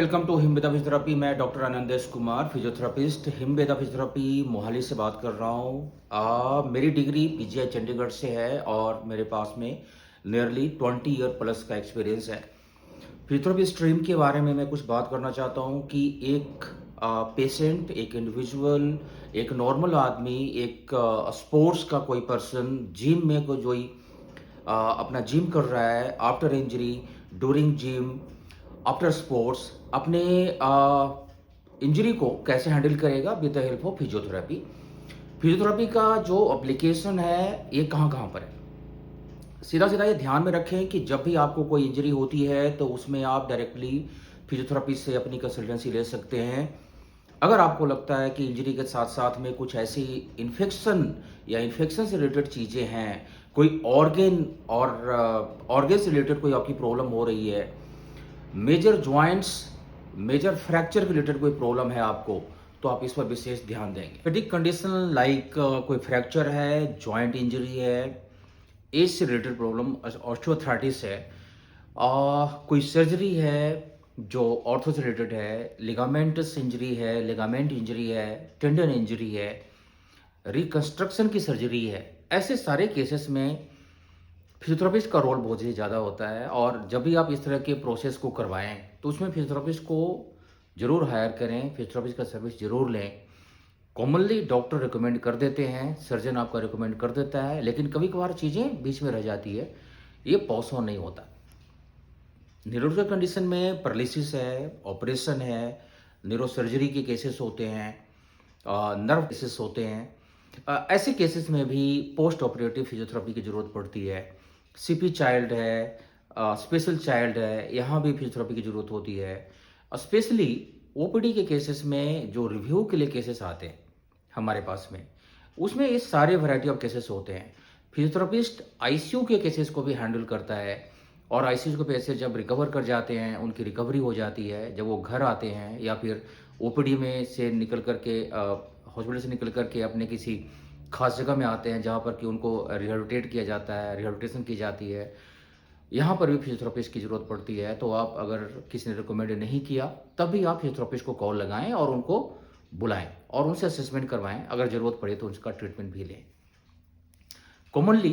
Welcome to Himveda physiotherapy. मैं doctor Anandesh Kumar, physiotherapist, Himveda physiotherapy Mohali से बात कर रहा हूँ। मेरी डिग्री पीजीआई चंडीगढ़ से है और मेरे पास में नियरली 20 ईयर प्लस का एक्सपीरियंस है। फिजियोथेरेपी स्ट्रीम के बारे में मैं कुछ बात करना चाहता हूँ कि एक पेशेंट, एक इंडिविजुअल, एक नॉर्मल आदमी, एक स्पोर्ट्स का कोई पर्सन जिम में कोई अपना जिम कर रहा है, after injury, during gym, after sports अपने इंजरी को कैसे हैंडल करेगा with the help of physiotherapy. Physiotherapy का जो एप्लीकेशन है ये कहाँ कहाँ पर है, सीधा सीधा ये ध्यान में रखें कि जब भी आपको कोई इंजरी होती है तो उसमें आप डायरेक्टली फिजियोथेरेपी से अपनी कंसल्टेंसी ले सकते हैं। अगर आपको लगता है कि इंजरी के साथ साथ में कुछ ऐसी इन्फेक्शन या इन्फेक्शन से रिलेटेड चीज़ें हैं, कोई ऑर्गेन और ऑर्गेन से रिलेटेड कोई आपकी प्रॉब्लम हो रही है, मेजर जॉइंट्स, मेजर फ्रैक्चर के रिलेटेड कोई प्रॉब्लम है आपको, तो आप इस पर विशेष ध्यान देंगे। पेडिक कंडीशन लाइक कोई फ्रैक्चर है, जॉइंट इंजरी है, एज से रिलेटेड प्रॉब्लम, ऑस्टियोआर्थराइटिस है, कोई सर्जरी है जो ऑर्थो से रिलेटेड है, लिगामेंटस इंजरी है, लिगामेंट इंजरी है, टेंडन इंजरी है, रिकंस्ट्रक्शन की सर्जरी है, ऐसे सारे केसेस में फिजियोथेरेपिस्ट का रोल बहुत ही ज़्यादा होता है। और जब भी आप इस तरह के प्रोसेस को करवाएं तो उसमें फिजियोथेरेपिस्ट को ज़रूर हायर करें, फिजियोथेरेपिस्ट का सर्विस ज़रूर लें। कॉमनली डॉक्टर रिकमेंड कर देते हैं, सर्जन आपका रिकमेंड कर देता है, लेकिन कभी कभार चीज़ें बीच में रह जाती है, ये पॉसिबल नहीं होता। न्यूरोलॉजिकल कंडीशन में पैरालिसिस है, ऑपरेशन है, न्यूरो सर्जरी के केसेस होते हैं, नर्व केसेस होते हैं। ऐसे केसेस में भी पोस्ट ऑपरेटिव फिजियोथेरेपी की ज़रूरत पड़ती है। सीपी चाइल्ड है, स्पेशल चाइल्ड है, यहाँ भी फिजियोथेरेपी की ज़रूरत होती है। स्पेशली ओपीडी के केसेस में जो रिव्यू के लिए केसेस आते हैं हमारे पास में, उसमें ये सारे वैरायटी ऑफ केसेस होते हैं। फिजियोथेरेपिस्ट आईसीयू के केसेस को भी हैंडल करता है और आईसीयू के पेशेंट जब रिकवर कर जाते हैं, उनकी रिकवरी हो जाती है, जब वो घर आते हैं या फिर ओपीडी में से निकल कर के हॉस्पिटल से निकल कर के अपने किसी खास जगह में आते हैं जहाँ पर कि उनको रिहेबिलिटेट किया जाता है, रिहेबिलिटेशन की जाती है, यहाँ पर भी फिजियोथेरेपिस्ट की ज़रूरत पड़ती है। तो आप अगर किसी ने रिकमेंड नहीं किया तब भी आप फिजियोथेरेपिस्ट को कॉल लगाएं और उनको बुलाएं और उनसे असेसमेंट करवाएं। अगर ज़रूरत पड़े तो उसका ट्रीटमेंट भी लें। कॉमनली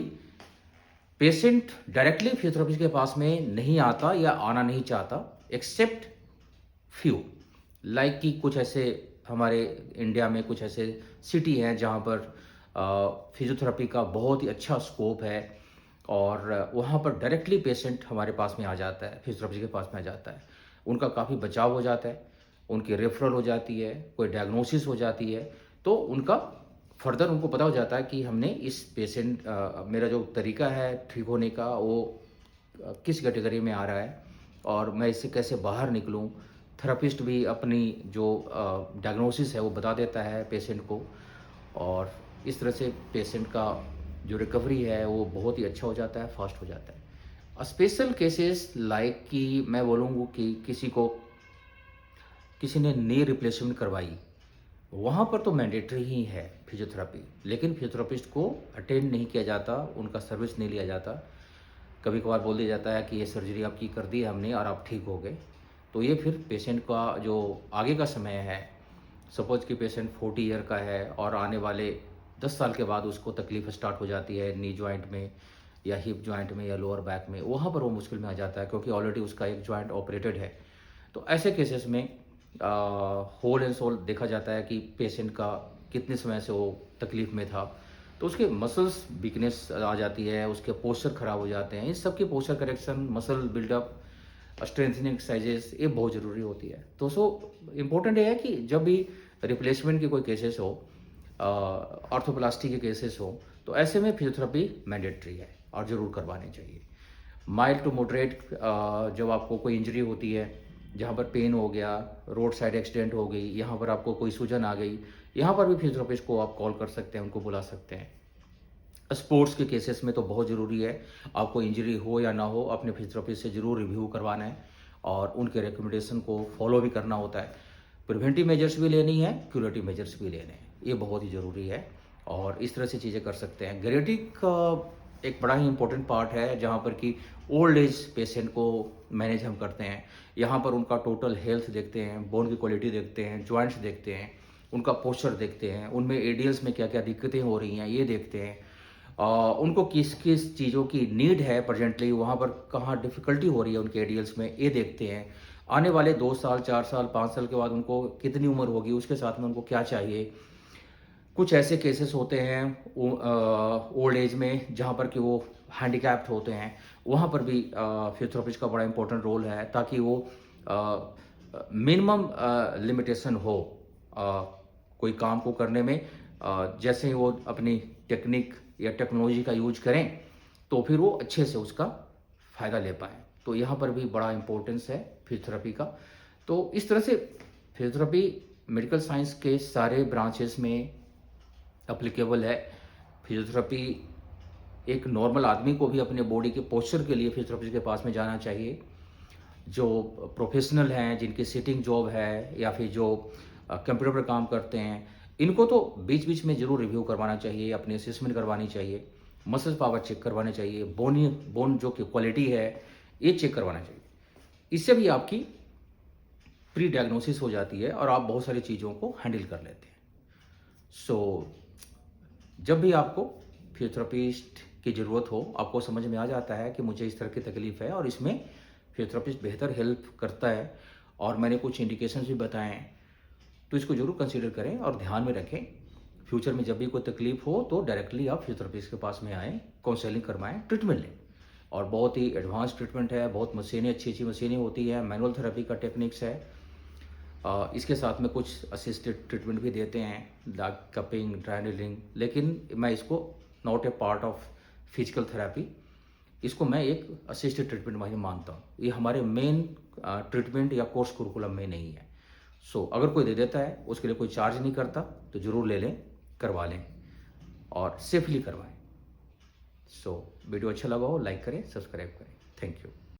पेशेंट डायरेक्टली फिजियोथेरेपिस्ट के पास में नहीं आता या आना नहीं चाहता, एक्सेप्ट फ्यू, लाइक कि कुछ ऐसे हमारे इंडिया में कुछ ऐसे सिटी हैं जहाँ पर फिजियोथेरेपी का बहुत ही अच्छा स्कोप है और वहाँ पर डायरेक्टली पेशेंट हमारे पास में आ जाता है, फिजियोथेरेपी के पास में आ जाता है। उनका काफ़ी बचाव हो जाता है, उनकी रेफरल हो जाती है, कोई डायग्नोसिस हो जाती है, तो उनका फर्दर उनको पता हो जाता है कि हमने इस पेशेंट मेरा जो तरीका है ठीक होने का वो किस कैटेगरी में आ रहा है और मैं इससे कैसे बाहर निकलूं। थेरेपिस्ट भी अपनी जो डायग्नोसिस है वो बता देता है पेशेंट को और इस तरह से पेशेंट का जो रिकवरी है वो बहुत ही अच्छा हो जाता है, फास्ट हो जाता है। स्पेशल केसेस लाइक कि मैं बोलूँगा कि किसी ने नी रिप्लेसमेंट करवाई, वहाँ पर तो मैंडेटरी ही है फिजियोथेरेपी, लेकिन फिजियोथेरेपिस्ट को अटेंड नहीं किया जाता, उनका सर्विस नहीं लिया जाता। कभी कभार बोल दिया जाता है कि ये सर्जरी आपकी कर दी है हमने और आप ठीक हो गए, तो ये फिर पेशेंट का जो आगे का समय है, सपोज कि पेशेंट 40 ईयर का है और आने वाले 10 साल के बाद उसको तकलीफ स्टार्ट हो जाती है नी जॉइंट में या हिप जॉइंट में या लोअर बैक में, वहाँ पर वो मुश्किल में आ जाता है क्योंकि ऑलरेडी उसका एक जॉइंट ऑपरेटेड है। तो ऐसे केसेस में होल एंड सोल देखा जाता है कि पेशेंट का कितने समय से वो तकलीफ़ में था, तो उसके मसल्स वीकनेस आ जाती है, उसके पोस्चर ख़राब हो जाते हैं। इन सब की posture correction, muscle build up, strengthening exercises ये बहुत ज़रूरी होती है। तो इम्पोर्टेंट ये है कि जब भी रिप्लेसमेंट के कोई केसेस हो, ऑर्थोप्लास्टी के केसेस हो, तो ऐसे में फिजियोथेरेपी मैंडेटरी है और ज़रूर करवानी चाहिए। माइल्ड टू मॉडरेट जब आपको कोई इंजरी होती है, जहाँ पर पेन हो गया, रोड साइड एक्सीडेंट हो गई, यहाँ पर आपको कोई सूजन आ गई, यहाँ पर भी फिजियोथेरेपिस्ट को आप कॉल कर सकते हैं, उनको बुला सकते हैं। स्पोर्ट्स के केसेस में तो बहुत ज़रूरी है, आपको इंजरी हो या ना हो, अपने फिजियोथेरेपिस्ट से ज़रूर रिव्यू करवाना है और उनके रिकमेंडेशन को फॉलो भी करना होता है। प्रिवेंटिव मेजर्स भी लेनी है, क्यूरेटिव मेजर्स भी लेने हैं, ये बहुत ही ज़रूरी है और इस तरह से चीज़ें कर सकते हैं। गेरेटिक एक बड़ा ही इम्पोर्टेंट पार्ट है जहाँ पर कि ओल्ड एज पेशेंट को मैनेज हम करते हैं। यहाँ पर उनका टोटल हेल्थ देखते हैं, बोन की क्वालिटी देखते हैं, जॉइंट्स देखते हैं, उनका पोस्चर देखते हैं, उनमें एडीएल्स में क्या क्या दिक्कतें हो रही हैं ये देखते हैं। उनको किस किस चीज़ों की नीड है प्रेजेंटली, वहाँ पर कहाँ डिफ़िकल्टी हो रही है उनके एडीएल्स में ये देखते हैं। आने वाले 2 साल 4 साल 5 साल के बाद उनको कितनी उम्र होगी, उसके साथ में उनको क्या चाहिए। कुछ ऐसे केसेस होते हैं ओल्ड एज में जहाँ पर कि वो हैंडीकैप्ड होते हैं, वहाँ पर भी फिजियोथेरेपिस्ट का बड़ा इंपॉर्टेंट रोल है ताकि वो मिनिमम लिमिटेशन हो अ, कोई काम को करने में। जैसे ही वो अपनी टेक्निक या टेक्नोलॉजी का यूज करें तो फिर वो अच्छे से उसका फ़ायदा ले पाएँ। तो यहाँ पर भी बड़ा इम्पोर्टेंस है फिजियोथेरेपी का। तो इस तरह से फिजियोथेरेपी मेडिकल साइंस के सारे ब्रांचेस में एप्लीकेबल है। फिजियोथेरेपी एक नॉर्मल आदमी को भी अपने बॉडी के पोस्चर के लिए फिजियोथेरेपिस्ट के पास में जाना चाहिए। जो प्रोफेशनल हैं, जिनकी सिटिंग जॉब है या फिर जो कंप्यूटर पर काम करते हैं, इनको तो बीच-बीच में ज़रूर रिव्यू करवाना चाहिए, अपनी असेसमेंट करवानी चाहिए, मसल पावर चेक करवाने चाहिए, बोन जो कि क्वालिटी है, ये चेक करवाना चाहिए। इससे भी आपकी प्री डायग्नोसिस हो जाती है और आप बहुत सारी चीज़ों को हैंडल कर लेते हैं। सो जब भी आपको फिजियोथेरेपिस्ट की ज़रूरत हो, आपको समझ में आ जाता है कि मुझे इस तरह की तकलीफ़ है और इसमें फिजियोथेरेपिस्ट बेहतर हेल्प करता है और मैंने कुछ इंडिकेशंस भी बताए हैं, तो इसको ज़रूर कंसीडर करें और ध्यान में रखें। फ्यूचर में जब भी कोई तकलीफ़ हो तो डायरेक्टली आप फिजियोथेरेपिस्ट के पास में आएँ, काउंसलिंग करवाएँ, ट्रीटमेंट लें। और बहुत ही एडवांस ट्रीटमेंट है, बहुत मशीनें अच्छी-अच्छी मशीनें होती हैं, मैनुअल थेरेपी का टेक्निक्स है। इसके साथ में कुछ असिस्टेड ट्रीटमेंट भी देते हैं, लाइक कपिंग, ड्राई नीडलिंग, लेकिन मैं इसको not a part of physical therapy, इसको मैं एक असिस्टेड ट्रीटमेंट में ही मानता हूँ। ये हमारे मेन ट्रीटमेंट या कोर्स कुरिकुलम में नहीं है। सो अगर कोई दे देता है, उसके लिए कोई चार्ज नहीं करता, तो ज़रूर ले लें, करवा लें और सेफली करवाएँ। सो वीडियो अच्छा लगा हो लाइक करें, सब्सक्राइब करें। Thank you.